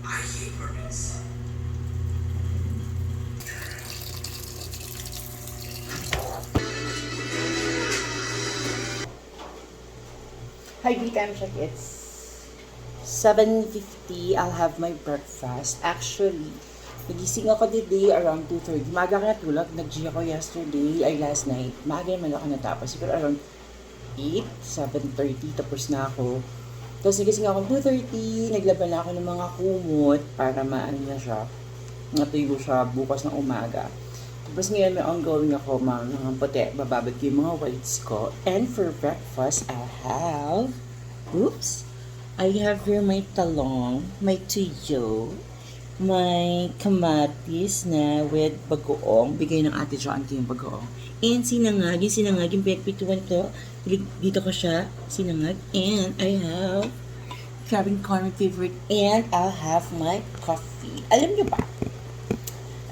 Hi, great time check. It's 7:50. I'll have my breakfast. Actually, nagising ako today around 2:30. Maga ka natulog. Nag-G ako yesterday, ay last night. Maga naman ako natapos. Siguro around 8, 7:30. Tapos na ako. Tapos nagising ako 2:30. Naglaban na ako ng mga kumot para maano na siya. Natuyo siya bukas ng umaga. Tapos ngayon may ongoing ako mga puti. Bababad ko yung mga whites ko. And for breakfast, I have here my talong, my tuyo, my kamatis na with bagoong. Bigay ng ate Joanne ko yung bagoong. And sinangag, yung pinagpituan ko. Dito ko siya, sinangag. And I have crabing corn, my favorite. And I'll have my coffee. Alam niyo ba?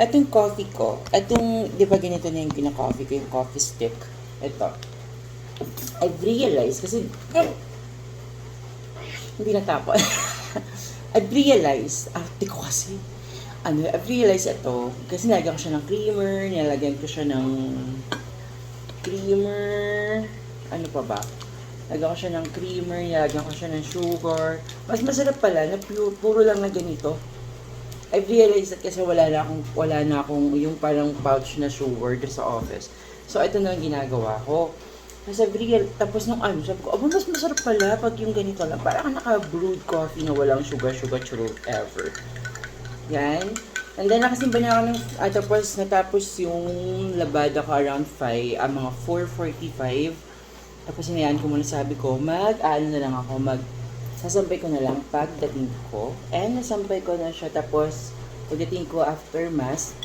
Itong coffee ko, di ba ganito na yung gina-coffee ko, yung coffee stick. Ito. I've realized, kasi, hindi natapon. I've realized, arte ko kasi, I've realized ito, kasi nilagyan ko siya ng creamer, ano pa ba? Nilagyan ko siya ng creamer, nilagyan ko siya ng sugar. Mas masarap pala, na puro lang na ganito. I've realized that kasi wala na akong yung parang pouch na sugar sa office. So, ito na ang ginagawa ko. Kasi tapos nung sabi ko, mas masarap pala pag yung ganito lang. Parang naka-brewed coffee na walang sugar, churro, ever. Yan. And then, nakasimba na ako tapos natapos yung labada ko around 5, mga 4:45. Tapos hinayaan ko muna, sabi ko, sasampay ko na lang pagdating ko. And nasampay ko na siya. Tapos, pagdating ko after mass,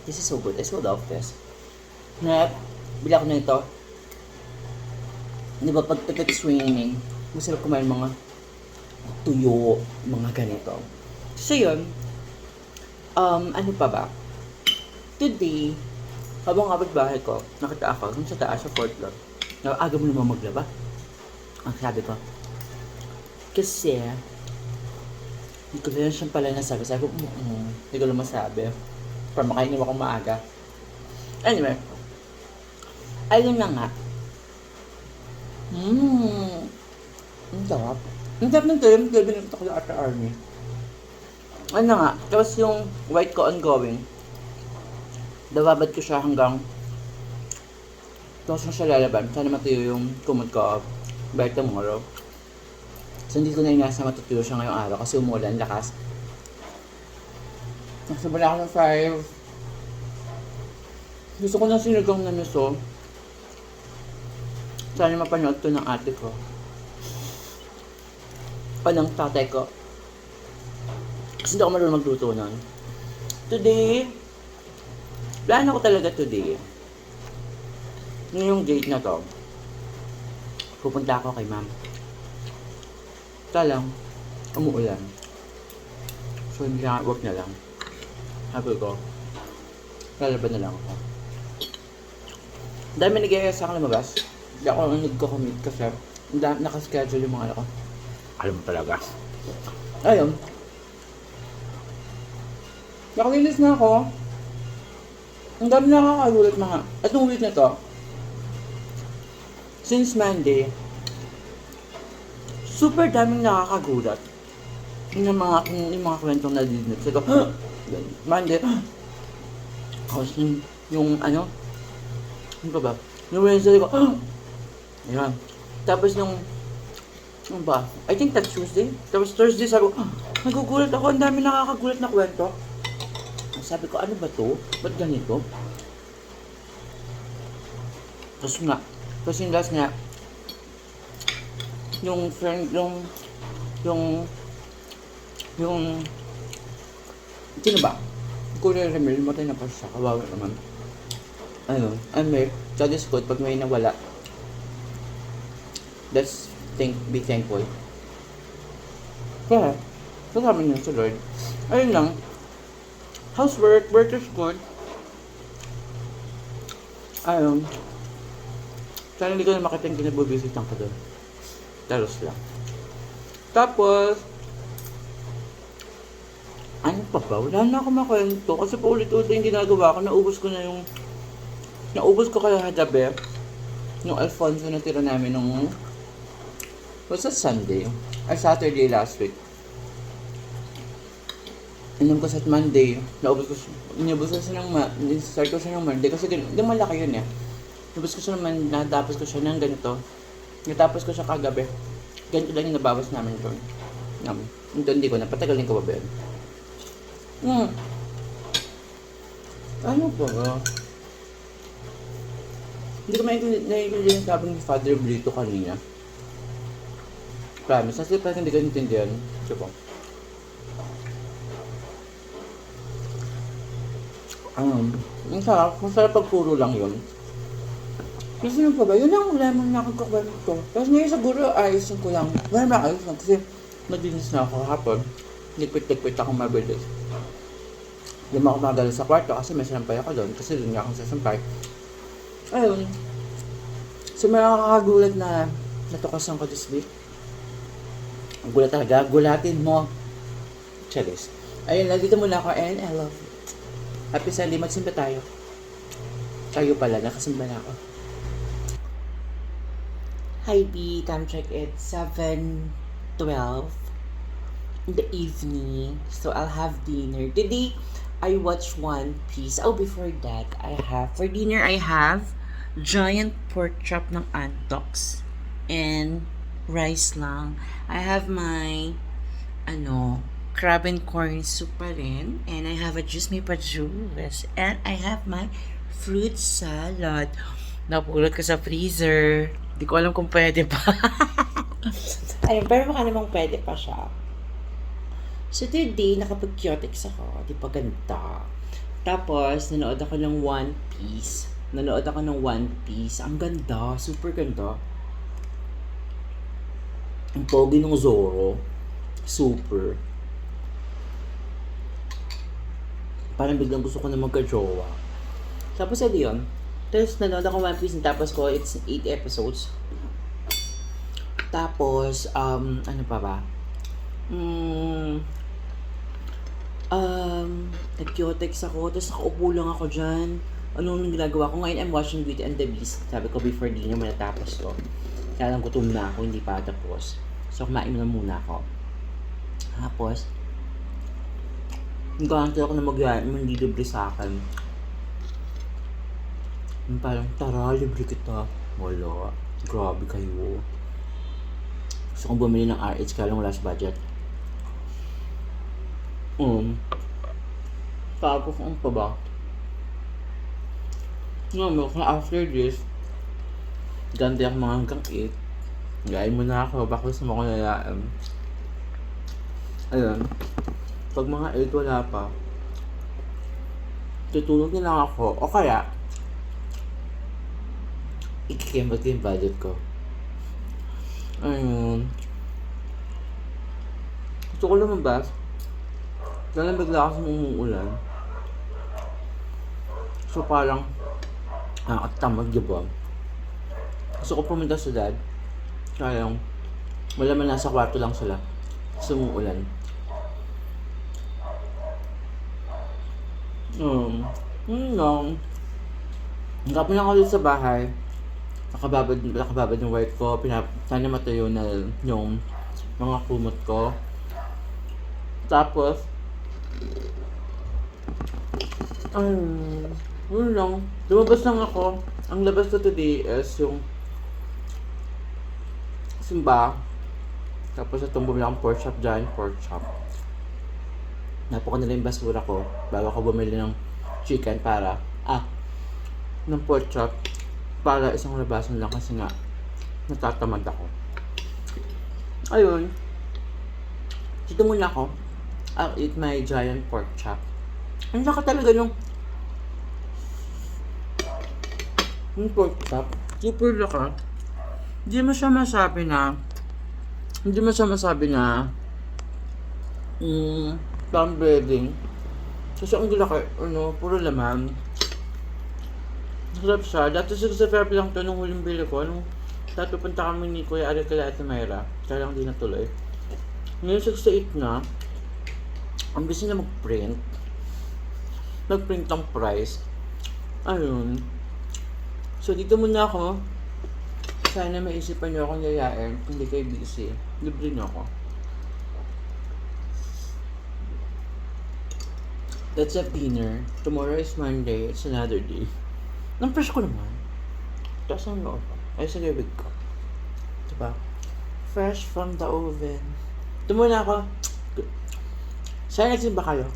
this is so good. I so love this. Bila ko na ito. Di ba, pag it's raining, masarap kumain mga tuyo, mga ganito. So, yun. Ano pa ba? Today, habang kapit-bahay ko, nakita ako, sa taas, sa 4th floor. Aga mo naman maglaba. Ang sabi ko. Kasi, hindi ko lang siyang pala nasabi. Sabi ko, hindi ko lang masabi. Para makainom akong maaga. Anyway. Ayun na nga. Ang sarap. Ang sarap ng tuyo. Binigyan ko sa Ate Army. Ano nga. Tapos yung white ko ongoing. Dababad ko siya hanggang tapos na siya lalaban. Sana matuyo yung kumot ko by tomorrow. So, hindi ko na inasa matutuyo siya ngayong araw kasi umulan, lakas. Nagsabala ako ng 5. Gusto ko ng sinigang na miso. Sana mapanood to ng ate ko. O ng tatay ko. Kasi hindi ako marunong magluto nun. Today, plano ko talaga today. Ngayong date na to, pupunta ako kay ma'am. Lang, umuulan. So, hindi na work na lang. Sabi ko, lalaban na lang ako. Dahil may nag-iaya sa akin lumabas. Hindi ako nagko-commit kasi nakaschedule yung mga anak ko. Alam mo talaga. Ayun. Nakalinis na ako. Ang dami nakakagulat mga. At nung week na to, since Monday, super daming nakakagulat. Yung mga kwentong nadidinig. Sabi ko, Monday, tapos yung ano ba? Yung Wednesday ko, ayan. Tapos ano ba? I think that's Tuesday. Tapos Thursday, sabi ko, nagugulat ako. Ang dami nakakagulat na kwento. Sabi ko, ano ba to? Ba't ganito? Tapos yung last nga, yung friend, sino ba? Kuya Remel, matay na pa siya, kawawa naman. Ayun, may, God is good, pag may nawala, be thankful. Kaya, kasama niyo sa Lord. Ayun lang, housework, work is good. Ayun, sana hindi ko na makita yung kinabubisitan ko doon. Talos lang. Tapos, ano pa ba? Wala na ako makwento. Kasi paulit-ulit yung ginagawa ko. Naubos ko kaya gabi. Yung Alfonso na tira namin nung, was that Sunday? Ay, Saturday last week. Inom ko sa Monday. Inubos ko siya start ko siya ng Monday. Kasi hindi malaki yun eh. Inubos ko siya naman, natapos ko siya ng ganito. Natapos ko siya kagabi. Ganito lang yung nabawas namin doon. Hindi ko na, patagalin ko ba ba yun? Ano ba? Hindi ko naiintindihan yung sabi ni Father Brito kanina. Promise, kasi parang hindi ko naintindihan. Diba? Ang sarap pag puro lang yun. Kasi ano pa ba? Yun lang wala mong nakagkakwento. Tapos ngayon siguro ayusin ko lang. Wala na ayos lang kasi nagdinis na ako hapon. Liquid ako mabilis. Hindi mo ako magagal sa kwarto kasi may sampay ako doon. Kasi doon nga akong sasampay. Ayun. So may nakakagulat na natukasan ko this week. Ang gulat talaga. Gulatin mo. Charis. Ayun, nandito muna ako and I love you. Happy Sunday. Magsimba tayo. Tayo pala. Nakasimba na ako. Hi B, time check it's 7:12 in the evening. So I'll have dinner. Today, I watched One Piece. Oh, before that, for dinner, I have giant pork chop ng Antox and rice lang. I have my, crab and corn soup pa rin. And I have a juice, may pa-juice. And I have my fruit salad. Napulot ko sa freezer. Di ko alam kung pwede pa. Ayun, pero baka namang pwede pa siya. So today, nakapag-cutics ako. Di pa ganda. Tapos, nanood ako ng One Piece. Ang ganda. Super ganda. Ang pogi ng Zoro. Super. Parang biglang gusto ko na magka-jowa. Tapos, edi yun. Tapos, nanood ako One Piece. Tapos ko, it's 8 episodes. Tapos, ano pa ba? Nag-cutics ako. Tapos, nakaupo lang ako dyan. Anong ginagawa ko? Ngayon, I'm watching Beauty and the Beast. Sabi ko, before dinner, matatapos ko. Kaya lang gutom na ako, hindi pa tapos. So, kumain na muna ako. Tapos, nagkakantay ako na mag-libre sa akin. Parang, tara, libre kita. Wala. Grabe kayo. Gusto kong bumili ng RH kaya lang wala sa budget. Tapos, ano pa ba? After this, ganda ako mga hanggang 8. Gain mo na ako. Baka gusto mo ko nalaan. Ayun. Pag mga 8 wala pa, tutulog na lang ako. O kaya, ikikembot ko yung budget ko. Ayun. Gusto ko lumabas. Kaya bigla kasi umuulan. So parang nakakatamad diba? Gusto ko pumunta sa dad. Kaya lang malaman nasa kwarto lang sila. Kasi umuulan. Yun lang. Hanggang lang ako dito sa bahay. Nakababad yung white ko. Sana matayo na yung mga kumot ko. Tapos, yun lang. Lumabas lang ako. Ang labas ko today is yung simba. Tapos itong bumili akong pork chop dyan. Pork chop. Napo ko nila yung basura ko bago ako bumili ng chicken para ng pork chop para isang labasan lang kasi nga natatamad ako. Ayun. Dito muna ako. I'll eat my giant pork chop. Ang laka talaga yung pork chop. Super laka. Hindi mo siya masabi na parang breading. Kasi ang laki, puro laman. Sarap siya. Dati sa Fairp lang ito nung huling bili ko. Dati punta kami ni Kuya Ari kaya Ate Mayra. Kaya lang di natuloy. Ngayon 68 na, ang gusto niya mag-print ng price. Ayun. So, dito muna ako. Sana maisipan niyo akong yayain. Hindi kayo busy. Libre niyo ako. Let's have dinner. Tomorrow is Monday. It's another day. Nang-fresh ko naman. Tapos ang loob. Ay, sa gawig ko. Diba? Fresh from the oven. Ito muna ako. Sana nagsimba kayo.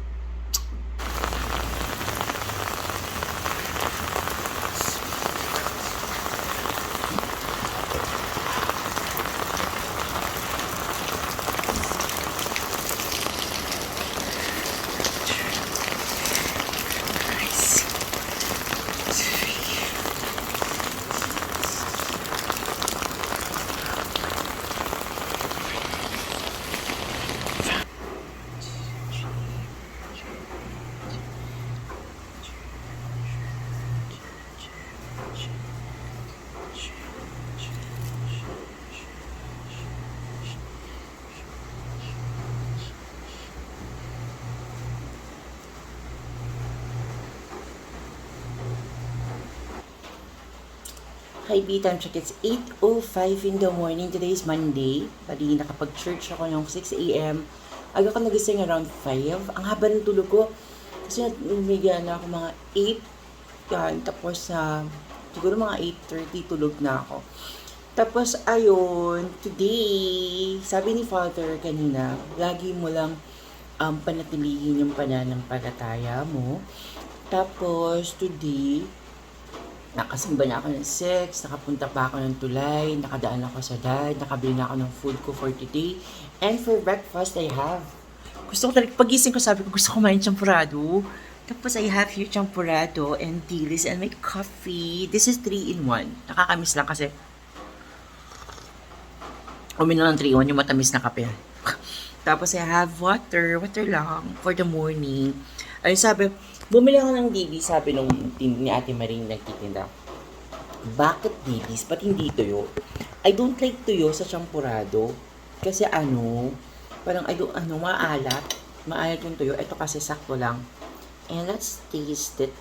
Hi, B-Time Check. It's 8:05 in the morning. Today is Monday. Bali, nakapag-church ako ng 6 a.m. Aga ko nagising around 5. Ang haba ng tulog ko. Kasi umiga na ako mga 8. Yan. Tapos, siguro mga 8:30 tulog na ako. Tapos, ayun, today, sabi ni Father kanina, lagi mo lang panatilihin yung pananampalataya mo. Tapos, today, nakasimba na ako ng 6, nakapunta pa ako ng tulay, nakadaan ako sa dad, nakabili na ako ng food ko for today. And for breakfast, I have, gusto ko talaga, pagising ko sabi ko, gusto ko kumain champurado. Tapos I have here champurado and dilis and my coffee. This is 3-in-1. Nakakamiss lang kasi uminom ng 3-in-1 yung matamis na kape. Tapos I have water lang for the morning. Ayun sabi, bumili ako ng dilis, sabi nung ni Ate Maring nagtitinda. Bakit dilis? Ba't hindi tuyo? I don't like tuyo sa champurado. Kasi parang maalat. Maalat yung tuyo. Ito kasi sakto lang. And let's taste it.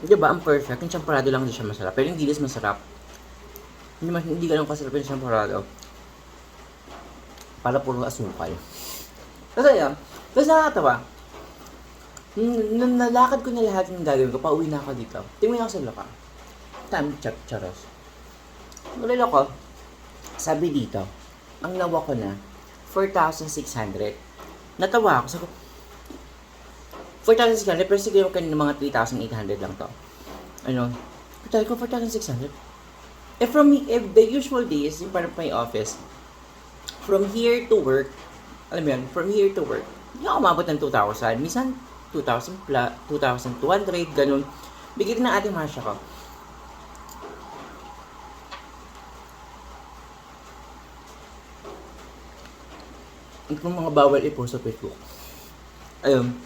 Diba, ang perfect. Yung champurado lang hindi siya masarap. Pero yung dilis masarap. Hindi ganun kasarap yung champurado. Para puro asukal. Kasi yan, tapos nakakatawa. Nalakad ko na lahat ng gagawin ko, pauwi na ako dito. Tingin ako sa loka. Time check, charos. Nalala ko, sabi dito, ang nawa ko na, 4,600. Natawa ako, sabi ko, 4,600, pero siguro kanina mga 3,800 lang to. Sabi ko, 4,600. If the usual days, yung parang may office, from here to work, alam mo yun, from here to work, hindi ako umabot ng 2,000. Minsan, 2,000 plus, 2,200, ganun. Bigyan ng ating masya ko. Ito mga bawal i-post sa Facebook. Ayun.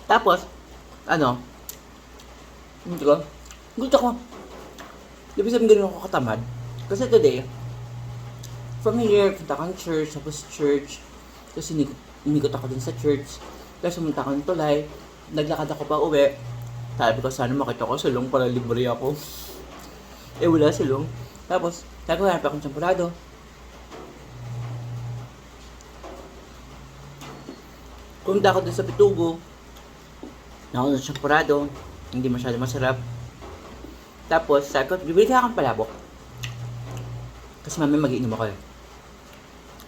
Tapos, gusto ko, di sabihin ganun ako katamad. Kasi today, from here, punta akong church, tapos church, tapos umikot ako dun sa church, tapos pumunta ako ng tulay, naglakad ako pa uwi, sabi ko sana makita ko silong para libre ako. Wala silong. Tapos, sabi ko hanap akong champurado. Pumunta ako dun sa Pitugo, nakakot ng champurado, hindi masyado masarap. Tapos, sabi ko, bibili ka akong palabok. Kasi mamaya mag-iinom ako eh.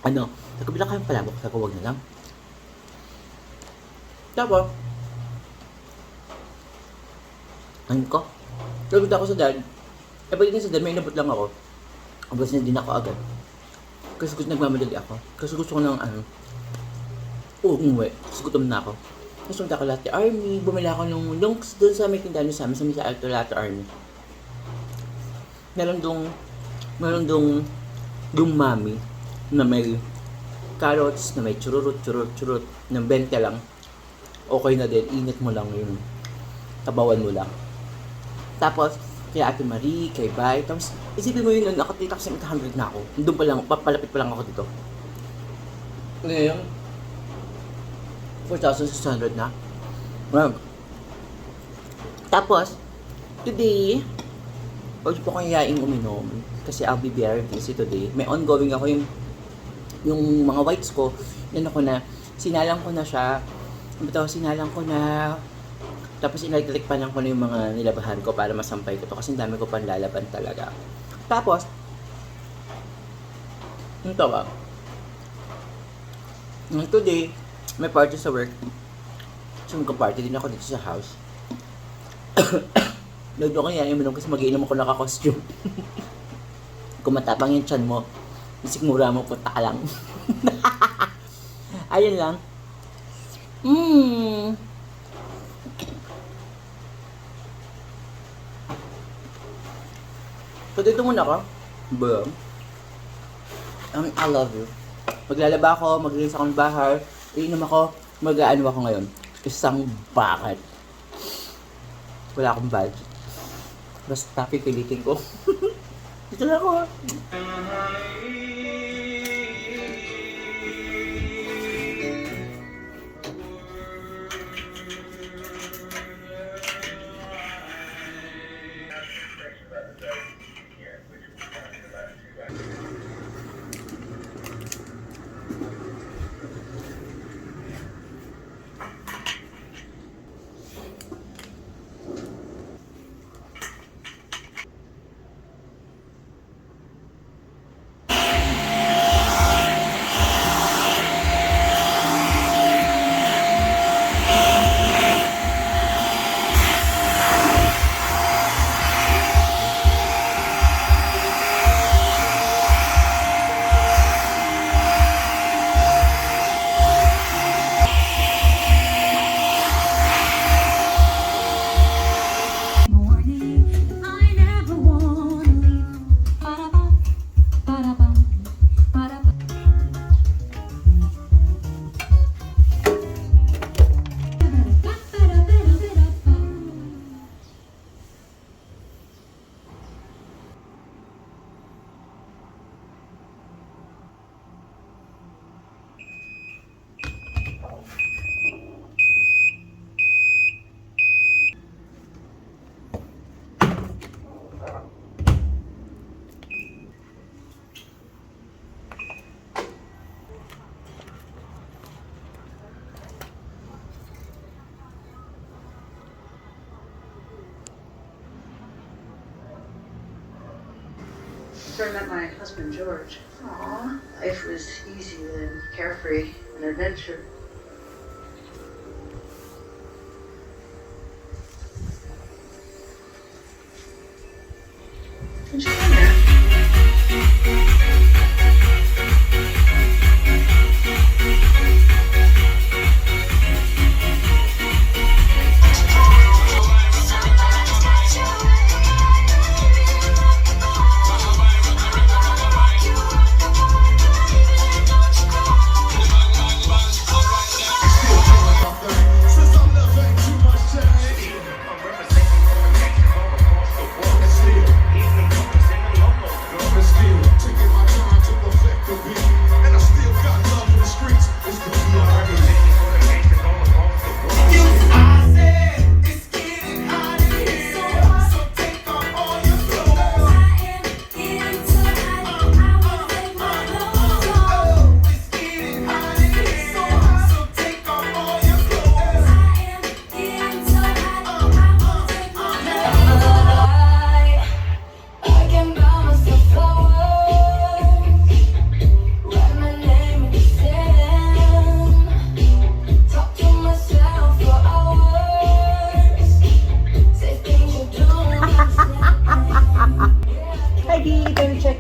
Nagkabila kayong palabok, sabi ko, wag na lang. Tapos, sabi ako sa dad, pagdating sa dad, may inabot lang ako. Abos na din ako agad. Kasi nagmamadali ako. Kasi gusto ko ng umuwi. Kasi gutom na ako. Tapos punta ako Latte Army, bumili ako ng lunks doon sa may tindahan sa amin, sa Alto Latte Army. Meron dong mami na may carrots, na may chururut, ng 20 lang. Okay na din, init mo lang yun. Tabawan mo lang. Tapos, kay Ate Marie, kay Bay. Tapos, isipin mo yun, nakatita ko sa 800 na ako. Doon pa lang, papalapit pa lang ako dito. Ngayon, 4,600 na. Well, tapos, today, huwag po kong yaing uminom. Kasi I'll be very busy today. May ongoing ako yung mga whites ko. Yan ako na, sinalang ko na siya. Sinalang ko na. Tapos inaglikpanan ko na yung mga nilabahan ko para masampay ko to. Kasi dami ko pang lalaban talaga. Tapos, ito ba? Today, may party sa work. So, magka-party din ako dito sa house. Lado ko yan, inom kasi mag-iinom ako naka-costume. Kung matapang yung tiyan mo, isikmura mo, punta ka lang. Ayun lang. So, dito muna ako. Boom. I love you. Maglalaba ako, maglinis ako ng bahay, iinom ako, mag-aano ako ngayon. Isang bucket. Wala akong budget. Basta pipilitin ko. Dito na ako. I met my husband, George. Aww. Life was easy then, carefree, an adventure. Did you come here?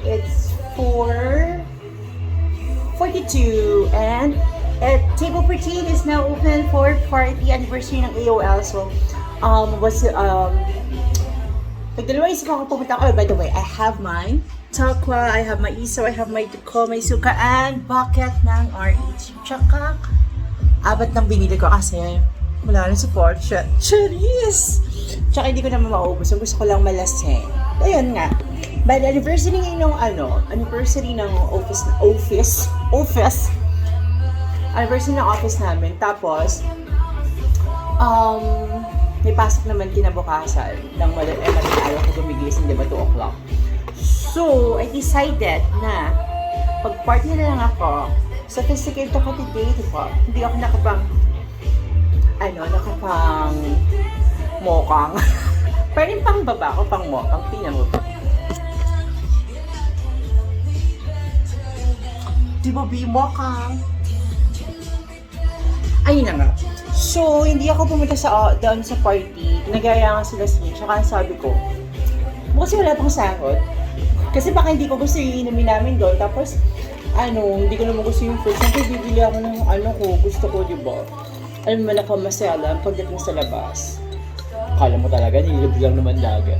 It's 4:42 and Table 13 is now open for party anniversary ng AOL. So, nagdalawang isip ako pumunta ako. By the way, I have my Takwa, I have my Isaw, I have my Tuko, may suka, and bucket ng RH. Tsaka, abat ng binili ko kasi Wala na support siya. Charis! Tsaka hindi ko naman maubos. Ang gusto ko lang malaseng. Ayun nga. By the anniversary ng anniversary ng office. Anniversary ng office namin. Tapos, may pasok naman kinabukasan ng ayaw ko gumigising, di ba, 2 o'clock. So, I decided na pag-party na lang ako. Sophisticated ako today, di ba? Hindi ako nakapang mokang. Pero yung pang baba ko, pang mokang, tingnan mo. Di ba, mokang? Ayun na nga. So, hindi ako pumunta doon sa party. Nagaya nga sila siya. Tsaka sabi ko, kasi wala pang sahod. Kasi baka hindi ko gusto yung inumin namin doon. Tapos, hindi ko naman gusto yung food. Siyempre, bibili ako ng gusto ko, di ba? Alam mo, nakamasala pagdating sa labas. Akala mo talaga, nililib lang naman lagi.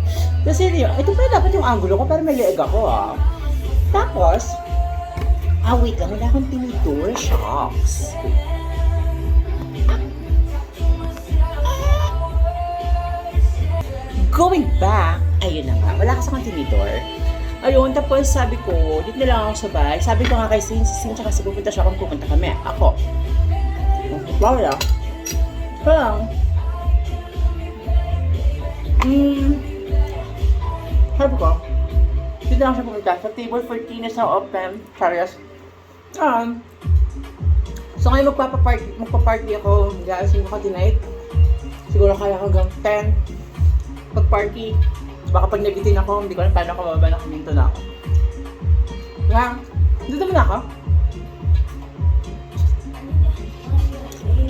Kasi, ito pala dapat yung angulo ko, pero may leeg ako, Tapos, wait lang, wala akong tinidor. Shocks. Going back, ayun na nga, wala kasi akong tinidor. Ayun, tapos sabi ko, dito na lang ako sa bahay. Sabi ko nga kay Sin tsaka si pupunta siya kung pupunta kami. Ako. Wala. Parang, sabi ko, dito lang siya pumunta. Sa table 14 na sa open. Serious. So ngayon magpaparty ako. Mag-aasin ko tonight. Siguro kaya hanggang 10. Pag-party. Baka pag nabitin ako, hindi ko alam paano ako mababa na kuminto na ako. Kaya, dito muna ako.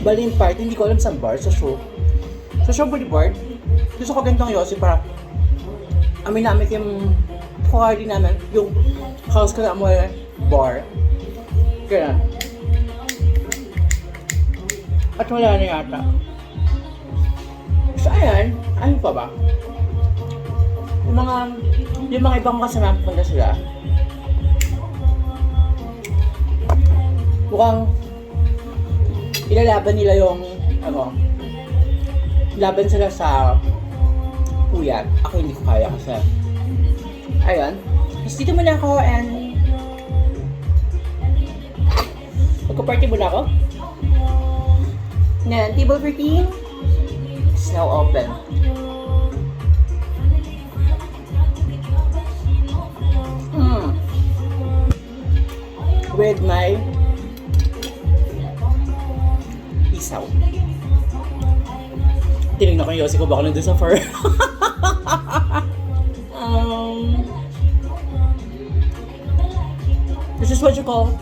Bali yung party, hindi ko alam saan bar, sa show. Sa show boulevard. Gusto ko ganitong yosi para amin yung party namin, yung house ko na mo bar. Kaya, at wala na yata. So ayan, ano pa ba? Yung mga ibang kasama punta sila. Mukhang ilalaban nila yung laban sila sa puyat. Ako hindi ko kaya kasi. Ayun. Tapos dito muna ako and magka-party muna ako. Na table 13 is now open. With my isaw. Tinignan ko yung yosi ko, baka nandun sa fur. This is what you call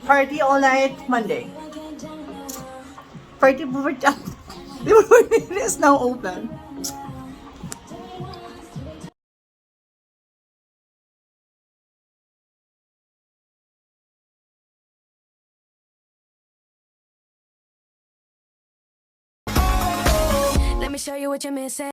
party all night Monday. Party for is now open. Let me show you what you're missing.